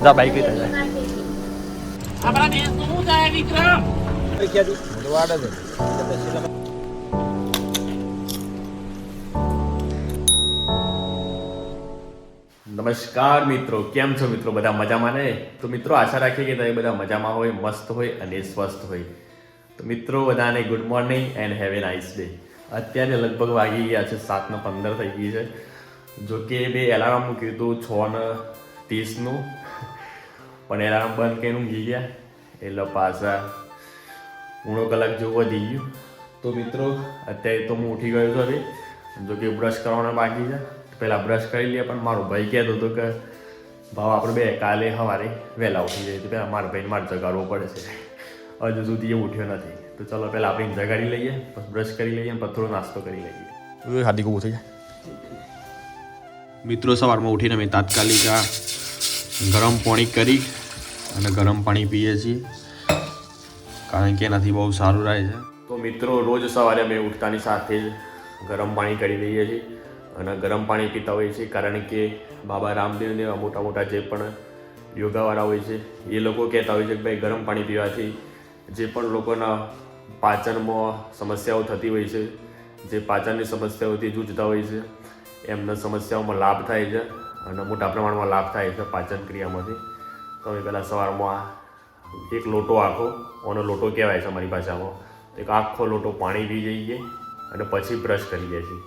જા બાઈક લઈ જાય આપણા દેશનું શું થાય વિક્રમ? નમસ્કાર મિત્રો, કેમ છો મિત્રો? બધા મજામાં ને? તો મિત્રો આશા રાખીએ કે તમે બધા મજામાં હોય, મસ્ત હોય અને સ્વસ્થ હોય. તો મિત્રો બધાને good morning and have a nice day. અત્યારે લગભગ વાગી ગયા છે 7:15 થઈ ગઈ છે. જો કે બે એલાર્મ મૂક્યું હતું 6:30નું, પણ એલાર્મ બંધ કરીને ઊંઘી ગયા એટલે પાછા ઊણો કલાક જેવું વધી ગયું. તો મિત્રો અત્યારે તો હું ઉઠી ગયો છું હવે. જો કે બ્રશ કરવાના બાકી છે, પહેલાં બ્રશ કરી લઈએ. પણ મારો ભાઈ કહેતો હતો કે ભાવ આપણે બે કાલે સવારે વહેલા ઉઠી જાય, તો પહેલાં મારા ભાઈને મારે જગાડવો પડે છે. હજુ સુધી એ ઉઠ્યો નથી. તો ચલો પહેલાં આપણે જગાડી લઈએ, પછી બ્રશ કરી લઈએ અને પછી થોડો નાસ્તો કરી લઈએ. હાથી ઊભું થઈ જાય. મિત્રો સવારમાં ઉઠીને અમે તાત્કાલિક આ ગરમ પાણી કરી અને ગરમ પાણી પીએ છીએ, કારણ કે એનાથી બહુ સારું રહે છે. તો મિત્રો રોજ સવારે અમે ઉઠતાની સાથે જ ગરમ પાણી કરી લઈએ છીએ અને ગરમ પાણી પીતા હોઈએ છીએ, કારણ કે બાબા રામદેવને મોટા મોટા જે પણ યોગાવાળા હોય છે એ લોકો કહેતા હોય છે કે ભાઈ ગરમ પાણી પીવાથી જે પણ લોકોના પાચનમાં સમસ્યાઓ થતી હોય છે, જે પાચનની સમસ્યાઓથી જૂਝતા હોય છે, એમના સમસ્યાઓમાં લાભ થાય છે અને મોટા પ્રમાણમાં લાભ થાય છે પાચન ક્રિયામાંથી. તો અમે પહેલાં સવારમાં એક લોટો આખો, ઓનો લોટો કહેવાય છે અમારી ભાષામાં, એક આખો લોટો પાણી પી જઈએ અને પછી બ્રશ કરીએ છીએ.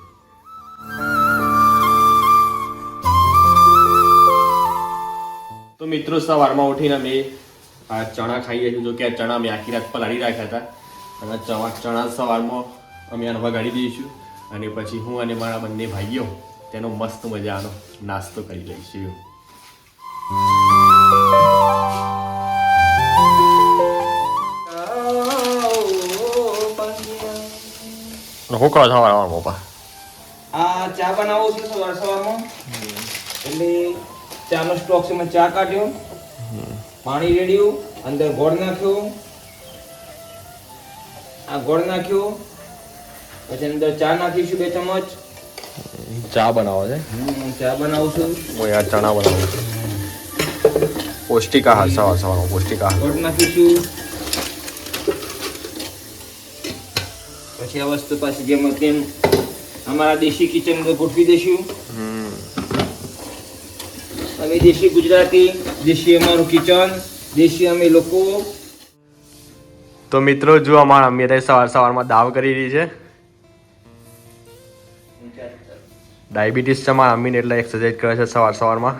તો મિત્રો સવારમાં ઉઠીને અમે આ ચણા ખાઈએ છીએ. જો કે આ ચણા અમે આખી રાત પલાળી રાખ્યા હતા અને ચણા સવારમાં અમે આને વગાડી દઈશું અને પછી હું અને મારા બંને ભાઈઓ તેનો મસ્ત મજાનો નાસ્તો કરી લઈશું. શું કરો સવારમાં પપ્પા? આ ચા બનાવું છું સવારમાં. એટલે ચાનો સ્ટોક છે, મેં ચા કાઢ્યો, પાણી રેડ્યું, અંદર ગોળ નાખ્યો, આ ગોળ નાખ્યો, પછી અંદર ચા નાખીશું 2 ચમચ. ચા બનાવો છે? ચા બનાવું છું. હું યાર ચણા બનાવું છું. પૌષ્ટિક આહાર, સવારમાં પૌષ્ટિક આહાર. ગોળ નાખીશું. પછી આ વસ્તુ પાછી જેમ તેમ અમારા દેશી કિચન ગોઠવી દઈશું. અમે દેશી ગુજરાતી, દેશી અમારું કિચન, દેશી અમે લોકો. તો મિત્રો જો અમારા અમ્મી સવારમાં દાવ કરી રહી છે. ડાયાબિટીસ છે મારા અમ્મીને, એટલે એક્સરસાઇઝ કરે છે સવારમાં.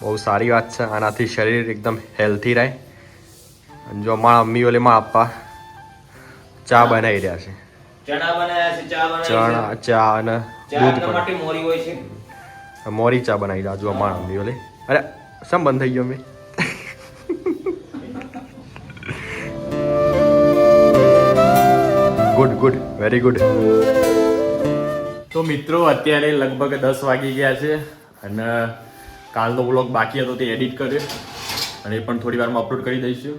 બહુ સારી વાત છે, આનાથી શરીર એકદમ હેલ્ધી રહે. અને જો અમારા અમ્મી ઓલે મારા પપ્પા ચા બનાવી રહ્યા છે. ચણા બનાવ્યા છે, ચા અને દૂધ માટે મોરી હોય છે. મોરી ચા બનાવી રહ્યા જો અમારા અમ્મી ઓલે. અરે સમ બંધ થઈ ગયો અમ્મી. Good, very good. તો મિત્રો અત્યારે લગભગ 10 વાગી ગયા છે અને કાલનો વ્લોગ બાકી હતો તે એડિટ કર્યો અને એ પણ થોડી વારમાં અપલોડ કરી દઈશું.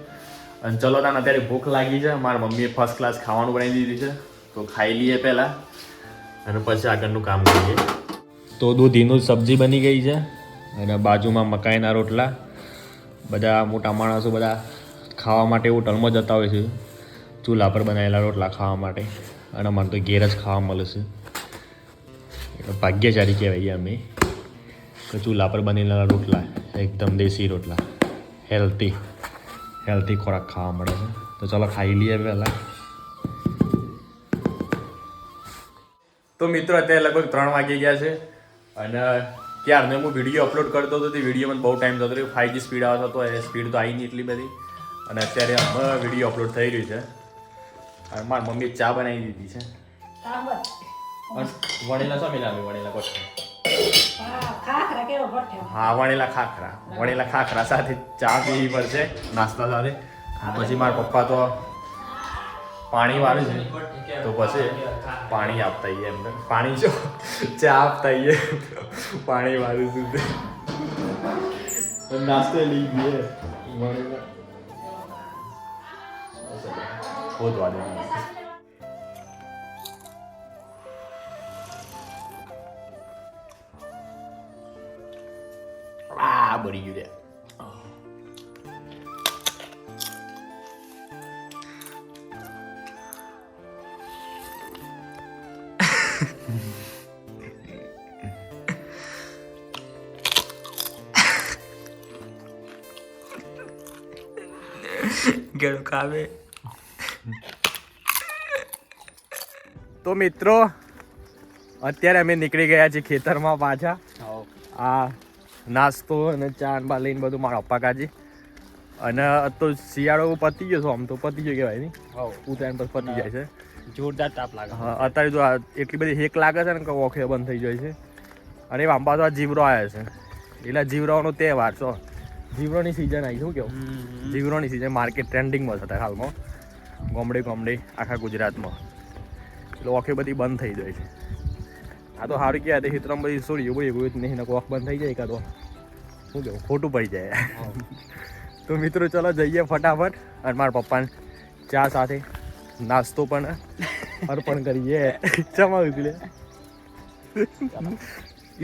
અને ચલો તાન અત્યારે ભૂખ લાગી છે. મારા મમ્મીએ ફર્સ્ટ ક્લાસ ખાવાનું બનાવી દીધું છે, તો ખાઈ લઈએ પહેલાં અને પછી આગળનું કામ કરીએ. તો દૂધીનું સબ્જી બની ગઈ છે અને બાજુમાં મકાઈના રોટલા. બધા મોટા માણસો બધા ખાવા માટે હોટલમાં જતા હોય છે ચૂલા પર બનાવેલા રોટલા ખાવા માટે, અને અમારે તો ઘેર જ ખાવા મળે છે. એટલે ભાગ્યશાળી કહેવાય અમે કે ચૂલા પર બનેલા રોટલા, એકદમ દેશી રોટલા, હેલ્ધી ખોરાક ખાવા મળે છે. તો ચાલો ખાઈ લઈએ પહેલાં. તો મિત્રો અત્યારે લગભગ 3 વાગી ગયા છે અને ક્યારને હું વિડીયો અપલોડ કરતો હતો તે વિડીયોમાં બહુ ટાઈમ થતો રહ્યો. 5G સ્પીડ આવતો હતો, એ સ્પીડ તો આવી નહીં એટલી બધી. અને અત્યારે હમણાં વિડીયો અપલોડ થઈ રહ્યું છે અને મારી મમ્મીએ ચા બનાવી દીધી છે. વણેલા શું મિલાવી? વણેલા કોઠા. હા, વણેલા ખાખરા સાથે ચા પીવી પડશે નાસ્તા સાથે. પછી મારા પપ્પા તો પાણી વાળે છે, તો પછી પાણી આપતા આવીએ એમને. પાણી જો ચા આપતા આવીએ, પાણી વાળું સુધી નાસ્તો લઈ ગયે વણેલા. બહુ સ્વાદ બળી ગયું. ગેડો ખાવે. તો મિત્રો અત્યારે અમે નીકળી ગયા છીએ ખેતરમાં પાછા. આ નાસ્તો અને ચા બા લઈને બધું મારા પપ્પા કાજી. અને તો શિયાળો પતી ગયો છે, આમ તો પતી ગયો કહેવાય નહીં. ઉત્તરાયણ પર પતી જાય છે. જોરદાર તાપ લાગે. હા અત્યારે જો એટલી બધી હેક લાગે છે ને કે ઓખે બંધ થઈ જાય છે. અને આમ પાછો આ જીવરો આવ્યો છે, એટલે જીવરાઓનો તહેવાર છો. જીવરોની સિઝન આવી, શું કેવું? જીવરોની સિઝન માર્કેટ ટ્રેન્ડિંગમાં છે હાલમાં ગામડે આખા ગુજરાતમાં. એટલે ઓખે બધી બંધ થઈ જાય છે. આ તો સારું કહેવાય. તો હિતરામ બધી છોડી એવું જ નહીં, ઓખ બંધ થઈ જાય કાં તો શું કેવું ખોટું પડી જાય. તો મિત્રો ચલો જઈએ ફટાફટ અને મારા પપ્પાને ચા સાથે નાસ્તો પણ અર્પણ કરીએ. ચમાવ્યું લે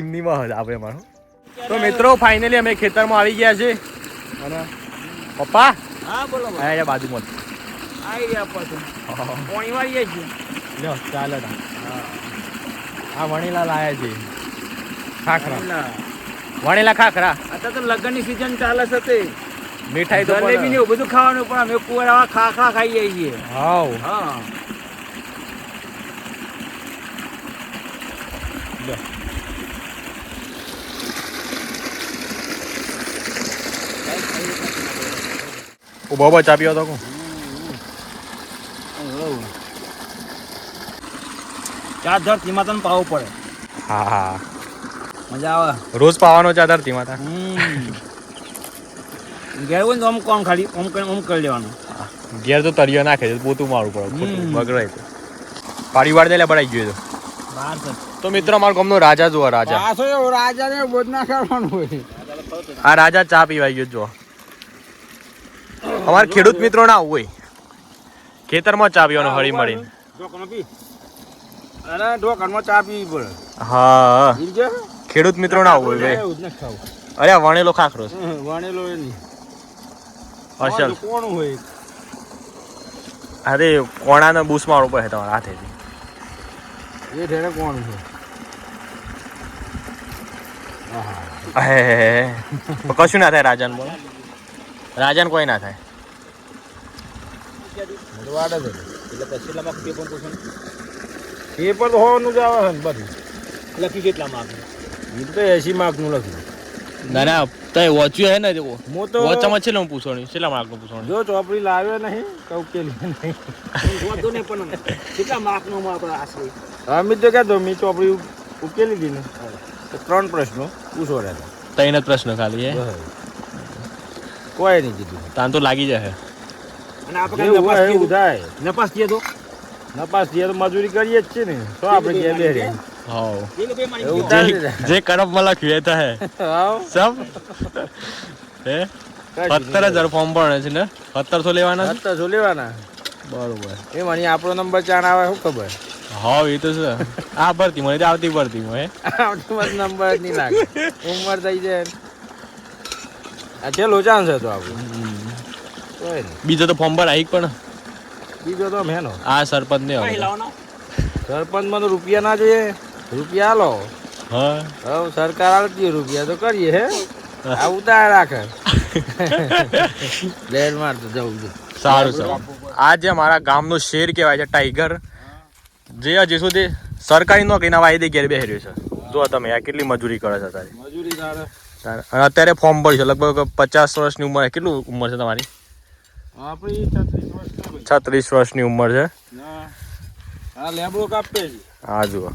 એમની માં આપણે મારો. તો મિત્રો ફાઇનલી અમે ખેતરમાં આવી ગયા છે. અને પપ્પા હા બોલો અહીંયા બાજુમાં આવી ગયા પાછું પોણી વાળીએ છીએ. લ્યો ચાલો આ વણીલા લાયા છે ખાખરા, વણેલા ખાખરા. અત્યારે તો લગ્નની સિઝન ચાલે છે તે મીઠાઈ તો જલેબી ને એવું બધું ખાવાનું, પણ અમે કુવારા ખાખરા ખાઈએ છીએ. હાવ હા લ્યો ઉભો ઉભો ચા પીવો તો કહું. ચાર ધરતીમાં તને પાવું પડે. હા હા મજા આવે. રોજ પાવાનો ચા ધરતી માતા. ઘેર હોય ને તો અમુક કામ ખાલી ઓમ કરી લેવાનું. ઘેર તો તરિયો નાખે છે, પોતું મારવું પડે, ખોટું બગડાય તો. પાડી વાર દે બળાઈ ગયો તો. બહાર છે તો મિત્રો અમારો ગામનો રાજા જોવા, રાજા. રાજાને બોધ ના કરવાનું હોય. આ રાજા ચા પીવાઈ ગયો જો. અમારા ખેડૂત મિત્રો ના હોય ખેતરમાં ચા પીવાનો હળી મળીને. અરે ઢોકરમાં ચા પીવી પડે. હા ખેડૂત મિત્રો ના હોય ભાઈ. અરે આ વણેલો ખાખરો છે વણેલો એની અસલ. કોણ હોય? અરે કોણાનો બૂસ મારવો પડે તમારા હાથેથી. એ ઠેરે કોણ છે? કશું ના થાય રાજાને. બોલો રાજાને કોઈ ના થાય. પેપર તો હોવાનું જ આવે ને બધું. લખી કેટલા માર્ક? એ તો 80 માર્કનું લખ્યું. ના ના તય વાંચ્યું હે ને જો. હું તો વાંચવામાં છેલ્લા પૂછવાની, છેલ્લા માર્કનું પૂછવાનું. જો ચોપડી લાવ્યો નહીં તો ઉકેલી નહીં. વાંધો નહીં, પણ કેટલા માર્કનો આપણે આશરે? અમે તો કહેતો મેં ચોપડી ઉકેલી હતી ને, તો 3 પ્રશ્નો પૂછો રહ્યા. તઈને જ પ્રશ્ન ખાલી હે, કોઈ નહીં કીધું. તાન તો લાગી જાય. અને આપણે એવું થાય. નપાસ થઈએ તો મજૂરી કરીએ જ છે ને, તો આપણે ઘેર બેહીએ. હાવ એવું થાય. જે કરમમાં લખ્યું એ તો હે સબ હે. 17,000 ફોર્મ ભણે છે ને, 1700 લેવાના છે. 1700 લેવાના. બરોબર. એ મને આપણો નંબર ચાણ આવે શું ખબર? હા એ તો છે. આ ભરતી મને આવતી ભરતીમાં હે આવતી નંબર જ નહીં લાગે. ઉંમર થઈ જાય. આ છેલ્લો ચાન્સ હતો આપણો. કોઈ નહીં. બીજો તો ફોર્મ ભરાય પણ બીજો તો મેનો આ સરપંચ ને સરપંચમાં તો રૂપિયા ના જોઈએ. રૂપિયા હાલો. હા હવે સરકાર આલતી રૂપિયા તો કરીએ. હે આ ઉતાર રાખે. લેર માર તો જવું છે. સારું સારું. આ જે મારા ગામનો શેર કહેવાય છે, ટાઈગર, જે હજી સુધી સરકારી નોકરીના વાયદે ઘેર બેસી રહ્યો છે. જો તમે આ કેટલી મજૂરી કરે છે તારી. મજૂરી તારે. અને અત્યારે ફોર્મ ભર્યું છે, લગભગ 50 વર્ષની ઉંમર. કેટલું ઉંમર છે તમારી? આપણી 36 વર્ષ. 36 વર્ષની ઉંમર છે. આ લેબડો કાપે છે. હા જુઓ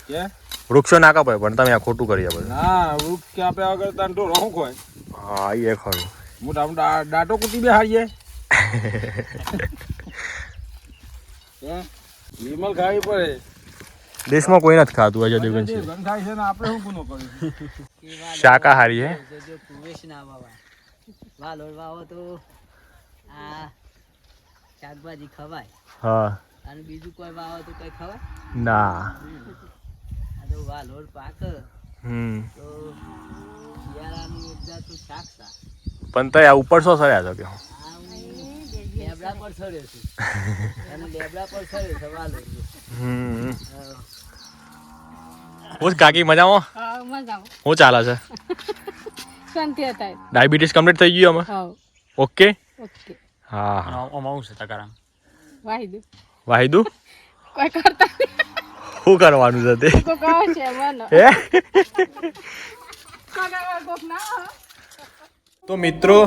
કે વૃક્ષો ના કાપાય, પણ તમે આ ખોટું કરી બધું. ના વૃક્ષ કાપ્યા વગર તાન તો રહું કોઈ. હા એ ખરું. મોટા મોટા દાટો કુટી બેહાડીએ. વિમલ ખાવી પડે. દેશમાં કોઈ નથી ખાતું અજય દેવગન છે. ગન ખાય છે ને આપણે શું ગુનો કર્યો? શાકાહારી હે. વાલોડ વાવો તો આ શાકભાજી ખવાય, હા અને બીજું કોઈ વાવો તો કઈ ખવાય ના. આ તો વાલોડ પાક તો શિયાળાનું એક જાતનું શાક સા. પણ તો આ ઉપર શું સર્યા છો કે આ હું લેબડા પર ચડ્યો છું, અને લેબડા પર ચડ્યો છે વાલોડ. હું કાકી મજામાં મજામાં હું ચાલે છે શાંતિ હતા ડાયાબિટીસ કમ્પ્લીટ થઈ ગયું અમે હા ઓકે ઓકે હા હા અમારું છે તકારામ વાહિદુ વાહિદુ કોઈ કરતા શું કરવાનું છે તે કોઈ કહે છે મને હે કોક ના તો મિત્રો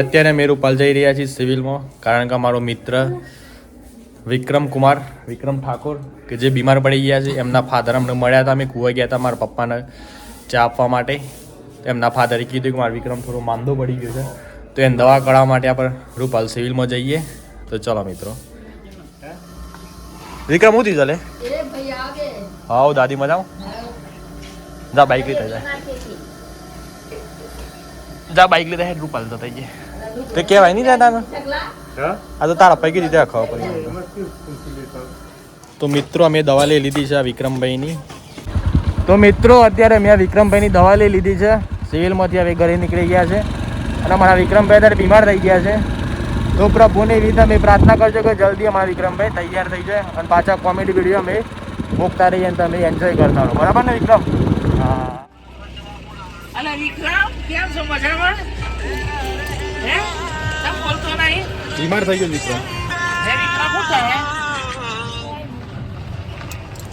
અત્યારે અમે રૂપાલ જઈ રહ્યા છીએ સિવિલમાં કારણ કે અમારો મિત્ર વિક્રમ ઠાકોર કે જે બીમાર પડી ગયા છે એમના ફાધર અમને મળ્યા હતા અમે કૂવા ગયા હતા મારા પપ્પાને ચા આપવા માટે તો એમના ફાધરે કીધું કે મારો વિક્રમ થોડો માંદો પડી ગયો છે તો એને દવા કરાવવા માટે આપણે રૂપાલ સિવિલમાં જઈએ તો ચલો મિત્રો વિક્રમ હું થી ચાલે હા દાદી મજામાં જા બાઈક લીધા જાય જા બાઈક લીધા હેડ રૂપાલ જતા જઈએ તે કહેવાય નહીં જતા આ તો તારા પૈકી રીતે ખબર પડી તો મિત્રો અમે દવા લઈ લીધી છે આ વિક્રમભાઈની તો મિત્રો અત્યારે મેં વિક્રમભાઈની દવા લઈ લીધી છે સિવિલમાંથી હવે ઘરે નીકળી ગયા છે અને અમારા વિક્રમભાઈ અત્યારે બીમાર થઈ ગયા છે તો પ્રભુની રીતે અમે પ્રાર્થના કરજો કે જલ્દી અમારા વિક્રમભાઈ તૈયાર થઈ જાય અને પાછા કોમેડી વિડીયો અમે મૂકતા રહીએ અને તમે એન્જોય કરતા રહો બરાબર ને વિક્રમ હા અલા વિક્રમ કેમ છો મજામાં હે તમ બોલતો નહીં બીમાર થઈ ગયો વિક્રમ હે વિક્રમ શું થાય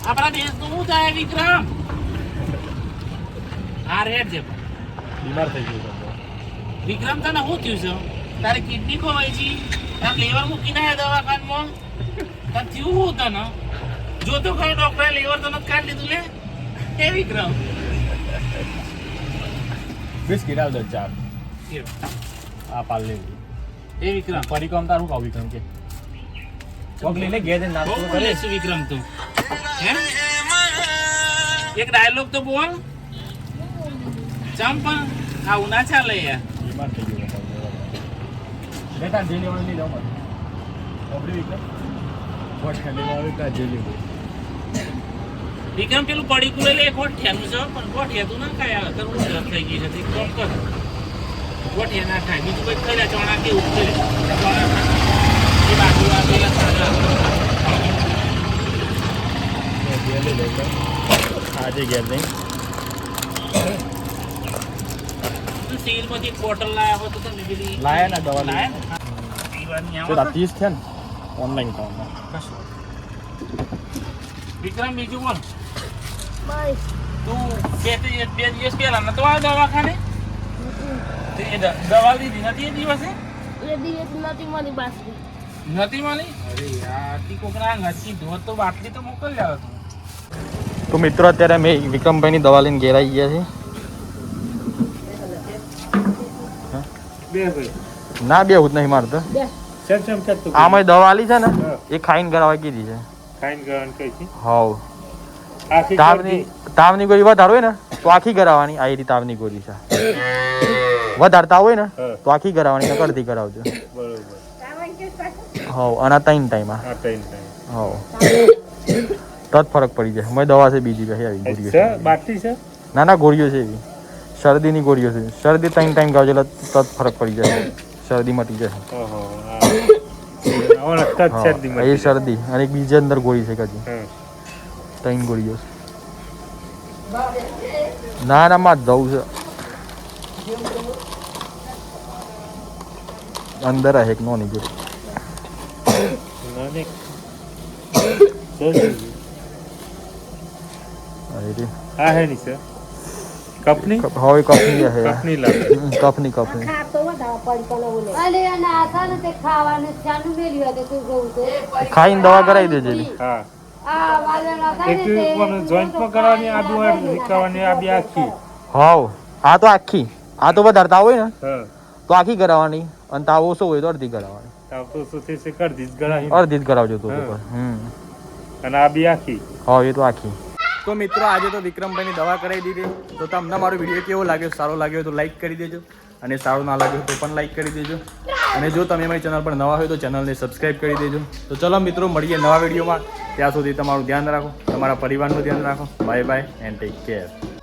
આપણા દેશનું શું થાય વિક્રમ હા રેડ છે બીમાર થઈ ગયો વિક્રમ તને શું થયું છે તારી કિડની ખોવાઈ છે તાર લેવર મૂકીને આવ્યા દવાખાનમાં તને થયું શું તને જો તો ખરો ડોક્ટરે લેવર તને કાઢી લીધું લે હે વિક્રમ બિસ્કિટ આવ દો ચાર આ પાલ લે એ વિક્રમ પરિક્રમ તારું કહું વિક્રમ કે કોક લઈને ઘેર જઈને નાસ્તો બહુ કરે બોલે છે વિક્રમ તું હે એક ડાયલોગ તો બોલ ચંપલ આવું ના ચાલે યાર બીમાર થઈ ગયો બેટા જે લેવાનું લઈ જાઓ મને ઓબડી વિક્રમ વોટ ખાલી આવે કા જે લેવું વિક્રમ પેલું પડી કુલે લે ગોઠિયાનું છે પણ ગોઠિયા તું ના ખાય આવે તરવું ઉધરસ થઈ ગઈ છે તે કોમ કર ગોઠિયા ના ખાય બીજું કંઈક ખાઈ લે ચણા કે ઉઠે ચણા ખા એ બાજુ આપેલા સારા ઘેર લઈ લે આજે ઘેર નહીં તું સિવિલમાંથી એક બોટલ લાયા હોય તો તમે પેલી લાયા ના દવા લાયા ને પીવાની આવે તો તો. 30 થયા ને ઓનલાઈન કામ વિક્રમ બીજું બોલ તું બે દિવસ પહેલા નતો આવ્યો દવાખાને તે દવા લીધી નથી એ દિવસે નથી મળી અરે યાર તી કોકના ઘસી ધોત તો બાટલી તો મોકલ જાવ તું તો મિત્રો અત્યારે અમે વિક્રમભાઈની દવા લઈને ઘેર આવી ગયા છે ના બે હું જ નહીં મારતો આમાં દવા આલી છે ને એ ખાઈને કરાવવા કીધી છે હાવ તાવની ગોળી વધારે હોય ને તો આખી કરાવવાની આ રીતે તાવની ગોળી છે વધારે તાવ હોય ને તો આખી કરાવવાની ને અડધી કરાવજો હાવ અને 3 ટાઈમ હાવ તરત ફરક પડી જાય મેં દવા છે બીજી કહી આવી ગોળીઓ છે ના ના ગોળીઓ છે એવી શરદીની ગોળીઓ છે શરદી 3 ટાઈમ ખાવજો એટલે તરત ફરક પડી જાય શરદી મટી જાય એ શરદી અને એક બીજી અંદર ગોળી છે કદી 3 ગોળીઓ ના ના માં જવું છે અંદર આ એક નોની ગોળી કપની હવે કપની છે કપની લાગે કપની ખાઈને દવા કરાવી દેજે હા એક પણ જોઈન્ટમાં કરવાની આ બી હોય રીકાવાની આ બી આખી હાવ આ તો આખી આ તો વધારે તાવ હોય ને હા તો આખી કરાવવાની અને તાવ ઓછો હોય તો અડધી કરાવવાની તાવ તો સુથી સે કર દીસ ગળા અડધી જ કરાવજો તો અને આ બી આખી હા એ તો આખી તો મિત્રો આજે તો વિક્રમભાઈની દવા કરાવી દીધી તો તમને મારો વિડીયો કેવો લાગ્યો સારો લાગ્યો તો લાઈક કરી દેજો અને સારું ના લાગ્યું તો પણ લાઈક કરી દેજો અને જો તમે અમારી ચેનલ પર નવા હોય તો ચેનલને સબસ્ક્રાઈબ કરી દેજો તો ચલો મિત્રો મળીએ નવા વિડીયોમાં ત્યાં સુધી તમારું ધ્યાન રાખો તમારા પરિવારનું ધ્યાન રાખો bye bye and take care